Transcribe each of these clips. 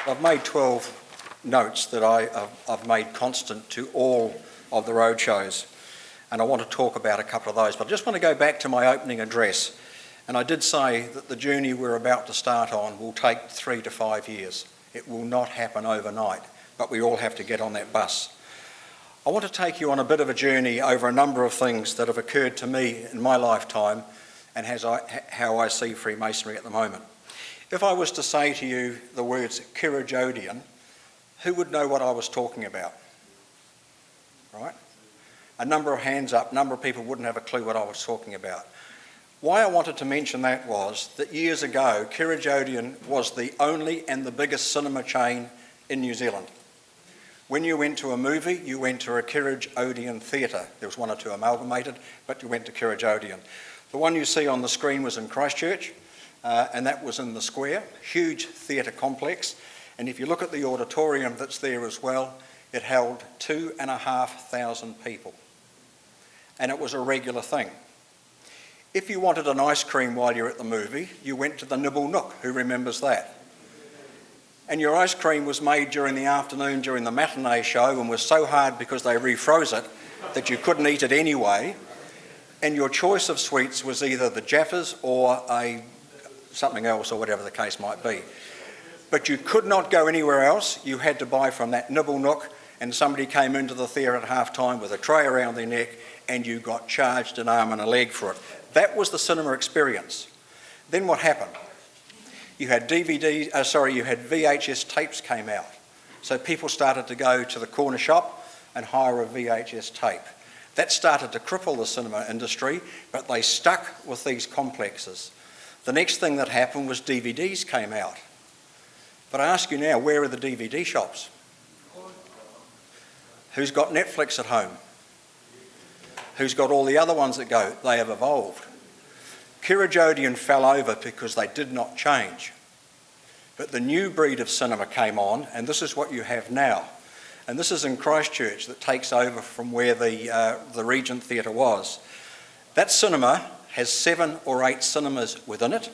I've made 12 notes that I've made constant to all of the road shows, and I want to talk about a couple of those. But I just want to go back to my opening address, and I did say that the journey we're about to start on will take 3 to 5 years. It will not happen overnight, but we all have to get on that bus. I want to take you on a bit of a journey over a number of things that have occurred to me in my lifetime and how I see Freemasonry at the moment. If I was to say to you the words Kirrajodian, who would know what I was talking about? Right? A number of hands up, a number of people wouldn't have a clue what I was talking about. Why I wanted to mention that was that years ago, Kirrajodian was the only and the biggest cinema chain in New Zealand. When you went to a movie, you went to a Kirrajodian theatre. There was one or two amalgamated, but you went to Kirrajodian. The one you see on the screen was in Christchurch, and that was in the square, huge theatre complex. And if you look at the auditorium that's there as well, it held 2,500 people. And it was a regular thing. If you wanted an ice cream while you're at the movie, you went to the Nibble Nook. Who remembers that? And your ice cream was made during the afternoon during the matinee show and was so hard because they refroze it that you couldn't eat it anyway. And your choice of sweets was either the Jaffas or something else or whatever the case might be. But you could not go anywhere else. You had to buy from that Nibble Nook, and somebody came into the theatre at half time with a tray around their neck and you got charged an arm and a leg for it. That was the cinema experience. Then what happened? You had VHS tapes came out. So people started to go to the corner shop and hire a VHS tape. That started to cripple the cinema industry, but they stuck with these complexes. The next thing that happened was DVDs came out. But I ask you now, where are the DVD shops? Who's got Netflix at home? Who's got all the other ones that go? They have evolved. Kirrajodian fell over because they did not change. But the new breed of cinema came on, and this is what you have now. And this is in Christchurch that takes over from where the Regent Theatre was. That cinema has 7 or 8 cinemas within it.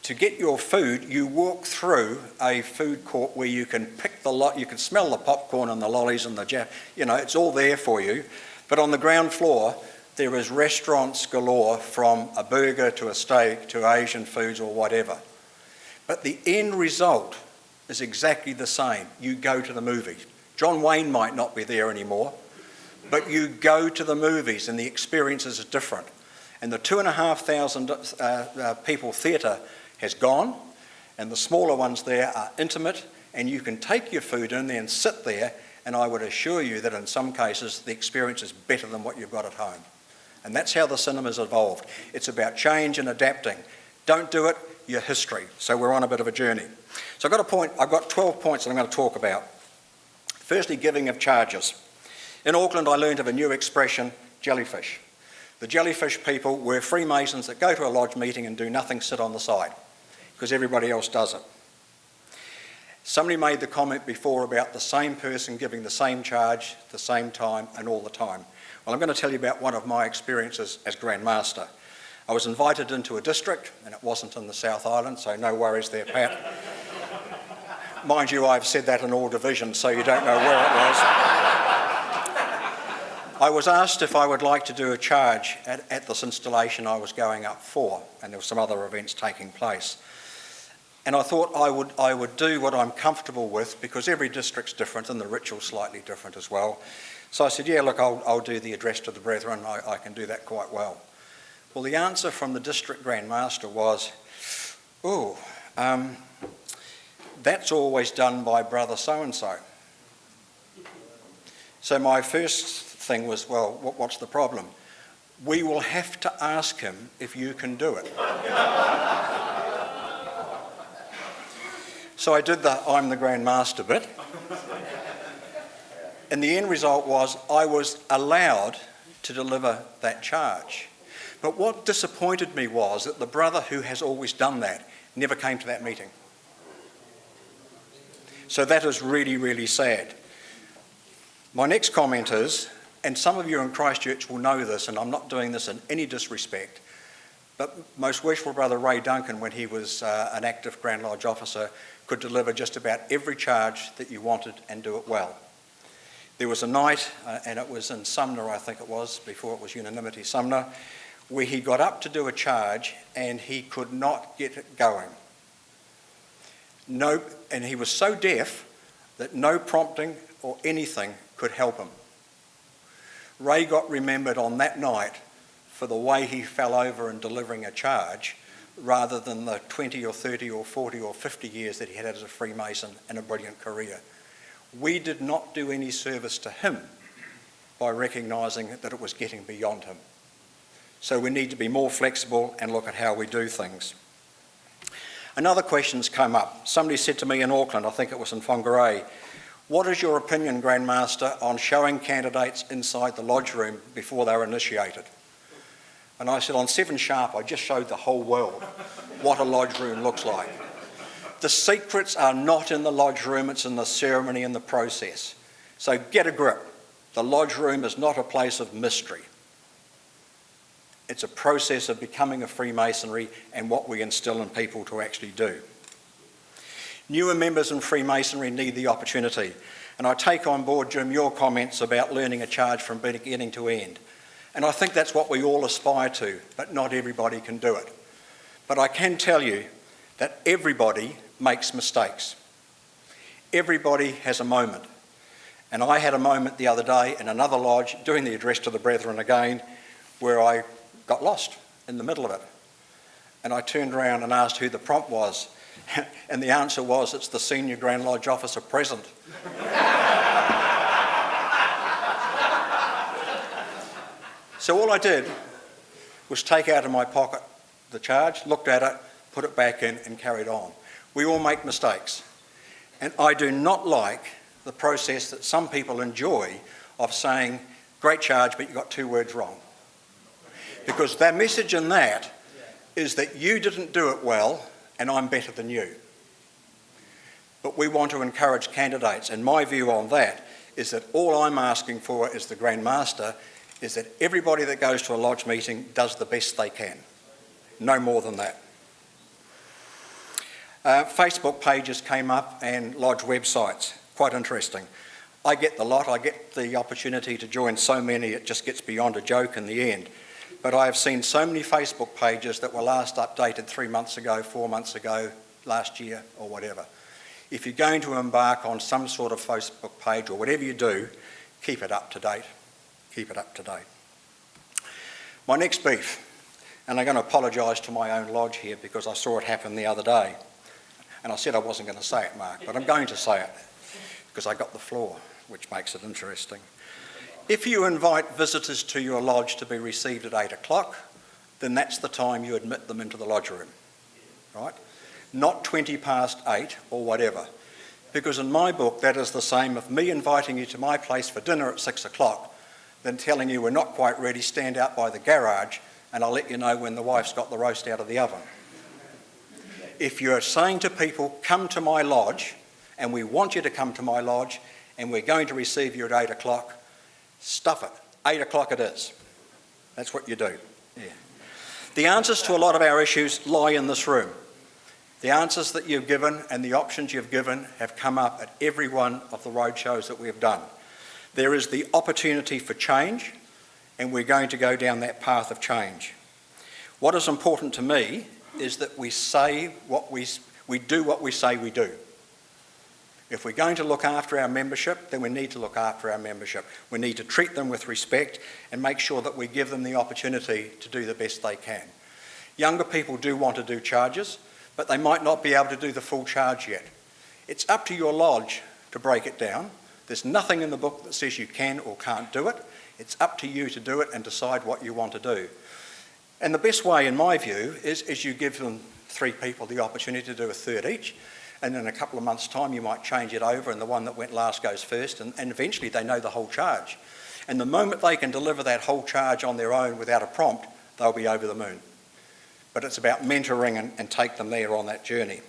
To get your food, you walk through a food court where you can pick the lot, you can smell the popcorn and the lollies and the jam, it's all there for you. But on the ground floor, there is restaurants galore, from a burger to a steak to Asian foods or whatever. But the end result is exactly the same. You go to the movies. John Wayne might not be there anymore, but you go to the movies and the experiences are different. And the 2,500 people theatre has gone, and the smaller ones there are intimate, and you can take your food in there and sit there, and I would assure you that in some cases the experience is better than what you've got at home. And that's how the cinema's evolved. It's about change and adapting. Don't do it, you're history. So we're on a bit of a journey. So I've got 12 points that I'm going to talk about. Firstly, giving of charges. In Auckland, I learned of a new expression, jellyfish. The jellyfish people were Freemasons that go to a lodge meeting and do nothing, sit on the side, because everybody else does it. Somebody made the comment before about the same person giving the same charge, the same time, and all the time. Well, I'm going to tell you about one of my experiences as Grand Master. I was invited into a district, and it wasn't in the South Island, so no worries there, Pat. Mind you, I've said that in all divisions, so you don't know where it was. I was asked if I would like to do a charge at this installation I was going up for, and there were some other events taking place. And I thought I would do what I'm comfortable with, because every district's different and the ritual's slightly different as well. So I said, yeah, look, I'll do the address to the brethren. I can do that quite well. Well, the answer from the district Grand Master was, that's always done by brother so-and-so. So my first thing was, well, what's the problem? We will have to ask him if you can do it. So I did the I'm the Grand Master bit. And the end result was I was allowed to deliver that charge. But what disappointed me was that the brother who has always done that never came to that meeting. So that is really, really sad. My next comment is, and some of you in Christchurch will know this, and I'm not doing this in any disrespect, But Most Worshipful Brother Ray Duncan, when he was an active Grand Lodge officer, could deliver just about every charge that you wanted and do it well. There was a night, and it was in Sumner, I think it was, before it was Unanimity Sumner, where he got up to do a charge and he could not get it going. And he was so deaf that no prompting or anything could help him. Ray got remembered on that night for the way he fell over in delivering a charge, rather than the 20 or 30 or 40 or 50 years that he had as a Freemason and a brilliant career. We did not do any service to him by recognising that it was getting beyond him. So we need to be more flexible and look at how we do things. Another question's come up. Somebody said to me in Auckland, I think it was in Whangarei, what is your opinion, Grand Master, on showing candidates inside the lodge room before they're initiated? And I said, on 7 Sharp, I just showed the whole world what a lodge room looks like. The secrets are not in the lodge room, it's in the ceremony and the process. So get a grip. The lodge room is not a place of mystery. It's a process of becoming a Freemasonry and what we instill in people to actually do. Newer members in Freemasonry need the opportunity. And I take on board, Jim, your comments about learning a charge from beginning to end. And I think that's what we all aspire to, but not everybody can do it. But I can tell you that everybody makes mistakes. Everybody has a moment. And I had a moment the other day in another lodge, doing the address to the brethren again, where I got lost in the middle of it. And I turned around and asked who the prompt was. And the answer was, it's the Senior Grand Lodge officer present. So all I did was take out of my pocket the charge, looked at it, put it back in and carried on. We all make mistakes. And I do not like the process that some people enjoy of saying, great charge, but you got 2 words wrong. Because their message in that is that you didn't do it well and I'm better than you. But we want to encourage candidates, and my view on that is that all I'm asking for as the Grand Master is that everybody that goes to a lodge meeting does the best they can. No more than that. Facebook pages came up and lodge websites. Quite interesting. I get the lot. I get the opportunity to join so many it just gets beyond a joke in the end. But I have seen so many Facebook pages that were last updated 3 months ago, 4 months ago, last year or whatever. If you're going to embark on some sort of Facebook page or whatever you do, keep it up to date. Keep it up to date. My next beef, and I'm going to apologise to my own lodge here because I saw it happen the other day. And I said I wasn't going to say it, Mark, but I'm going to say it because I got the floor, which makes it interesting. If you invite visitors to your lodge to be received at 8 o'clock, then that's the time you admit them into the lodge room, right? Not 20 past 8 or whatever. Because in my book, that is the same of me inviting you to my place for dinner at 6 o'clock than telling you we're not quite ready, stand out by the garage and I'll let you know when the wife's got the roast out of the oven. If you're saying to people, come to my lodge, and we want you to come to my lodge, and we're going to receive you at 8 o'clock, stuff it. 8 o'clock it is. That's what you do. Yeah. The answers to a lot of our issues lie in this room. The answers that you've given and the options you've given have come up at every one of the roadshows that we've done. There is the opportunity for change, and we're going to go down that path of change. What is important to me is that we say what we do what we say we do. If we're going to look after our membership, then we need to look after our membership. We need to treat them with respect and make sure that we give them the opportunity to do the best they can. Younger people do want to do charges, but they might not be able to do the full charge yet. It's up to your lodge to break it down. There's nothing in the book that says you can or can't do it. It's up to you to do it and decide what you want to do. And the best way, in my view, is you give them 3 people the opportunity to do a third each, and in a couple of months' time you might change it over and the one that went last goes first, and eventually they know the whole charge. And the moment they can deliver that whole charge on their own without a prompt, they'll be over the moon. But it's about mentoring and take them there on that journey.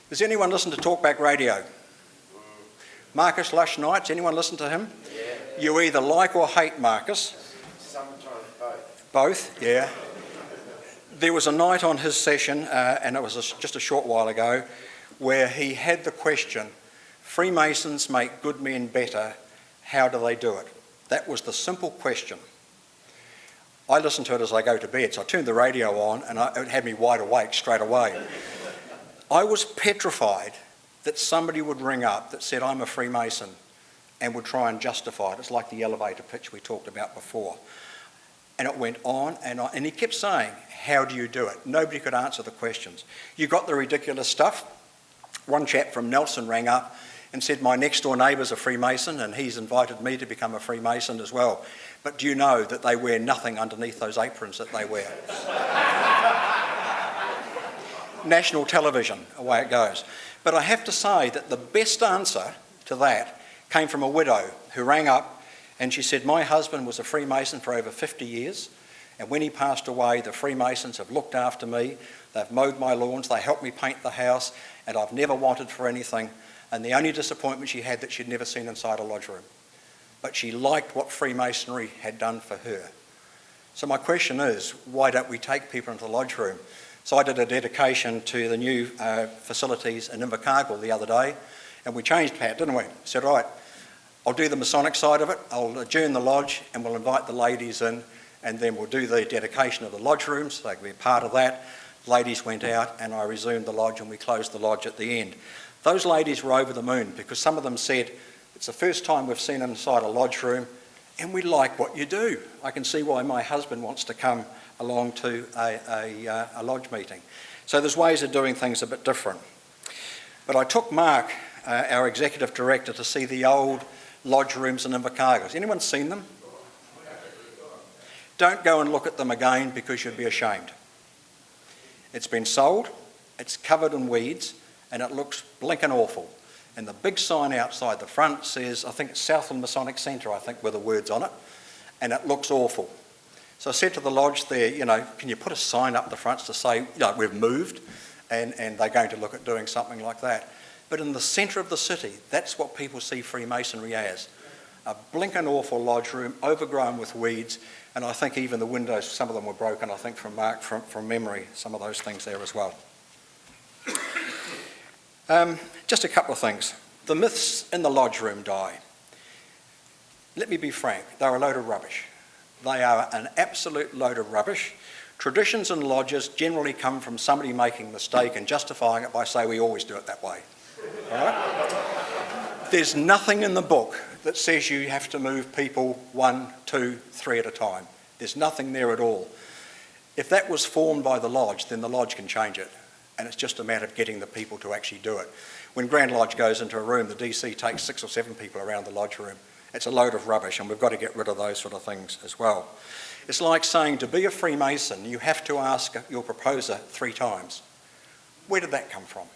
Does anyone listen to Talkback Radio? Marcus Lush Nights, anyone listen to him? Yeah. You either like or hate Marcus. Sometimes both. Both, yeah. There was a night on his session, and it was just a short while ago, where he had the question, Freemasons make good men better, how do they do it? That was the simple question. I listen to it as I go to bed, so I turned the radio on and it had me wide awake straight away. I was petrified that somebody would ring up that said, I'm a Freemason, and would try and justify it. It's like the elevator pitch we talked about before. And it went on and on, and he kept saying, how do you do it? Nobody could answer the questions. You got the ridiculous stuff. One chap from Nelson rang up and said, my next door neighbour's a Freemason and he's invited me to become a Freemason as well. But do you know that they wear nothing underneath those aprons that they wear? National television, away it goes. But I have to say that the best answer to that came from a widow who rang up and she said, my husband was a Freemason for over 50 years, and when he passed away, the Freemasons have looked after me, they've mowed my lawns, they helped me paint the house, and I've never wanted for anything. And the only disappointment she had that she'd never seen inside a lodge room. But she liked what Freemasonry had done for her. So my question is, why don't we take people into the lodge room? So I did a dedication to the new facilities in Invercargill the other day, and we changed Pat, didn't we? Said, right, I'll do the Masonic side of it, I'll adjourn the lodge, and we'll invite the ladies in, and then we'll do the dedication of the lodge rooms, they can be a part of that. Ladies went out, and I resumed the lodge, and we closed the lodge at the end. Those ladies were over the moon, because some of them said, it's the first time we've seen them inside a lodge room, and we like what you do. I can see why my husband wants to come along to a lodge meeting. So there's ways of doing things a bit different. But I took Mark, our executive director, to see the old lodge rooms in Invercargill. Has anyone seen them? Don't go and look at them again because you'd be ashamed. It's been sold, it's covered in weeds, and it looks blinking awful. And the big sign outside the front says, I think it's Southland Masonic Centre, I think, with the words on it, and it looks awful. So I said to the lodge there, can you put a sign up the front to say, we've moved, and they're going to look at doing something like that. But in the centre of the city, that's what people see Freemasonry as. A blinking awful lodge room, overgrown with weeds, and I think even the windows, some of them were broken, I think from Mark, from memory, some of those things there as well. Just a couple of things. The myths in the lodge room die. Let me be frank, they're a load of rubbish. They are an absolute load of rubbish. Traditions in lodges generally come from somebody making a mistake and justifying it by saying we always do it that way. All right? There's nothing in the book that says you have to move people 1, 2, 3 at a time. There's nothing there at all. If that was formed by the lodge, then the lodge can change it. And it's just a matter of getting the people to actually do it. When Grand Lodge goes into a room, the DC takes 6 or 7 people around the lodge room. It's a load of rubbish, and we've got to get rid of those sort of things as well. It's like saying to be a Freemason, you have to ask your proposer 3 times. Where did that come from?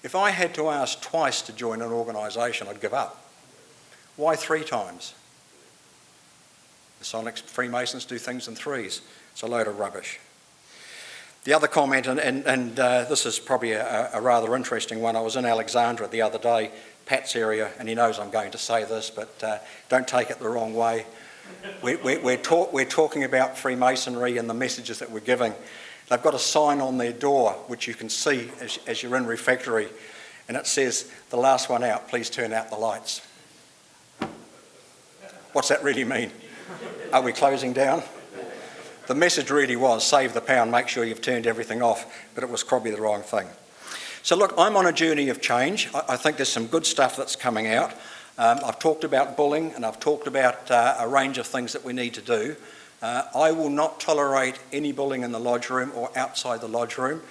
If I had to ask twice to join an organisation, I'd give up. Why 3 times? Masonic Freemasons do things in 3s. It's a load of rubbish. The other comment, and this is probably a rather interesting one, I was in Alexandra the other day, Pat's area, and he knows I'm going to say this, but don't take it the wrong way. We're talking about Freemasonry and the messages that we're giving. They've got a sign on their door, which you can see as you're in refectory, and it says, the last one out, please turn out the lights. What's that really mean? Are we closing down? The message really was, save the pound, make sure you've turned everything off, but it was probably the wrong thing. So look, I'm on a journey of change. I think there's some good stuff that's coming out. I've talked about bullying, and I've talked about a range of things that we need to do. I will not tolerate any bullying in the lodge room or outside the lodge room.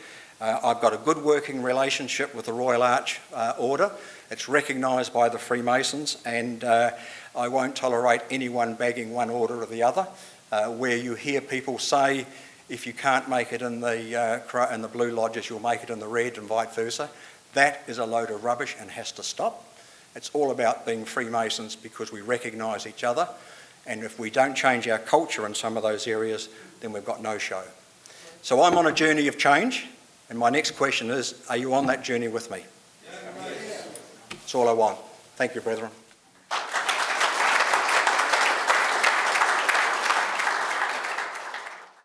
I've got a good working relationship with the Royal Arch Order. It's recognised by the Freemasons, and I won't tolerate anyone bagging one order or the other. Where you hear people say, if you can't make it in the blue lodges, you'll make it in the red and vice versa. That is a load of rubbish and has to stop. It's all about being Freemasons because we recognise each other, and if we don't change our culture in some of those areas, then we've got no show. So I'm on a journey of change, and my next question is, are you on that journey with me? Yes. That's all I want. Thank you, brethren.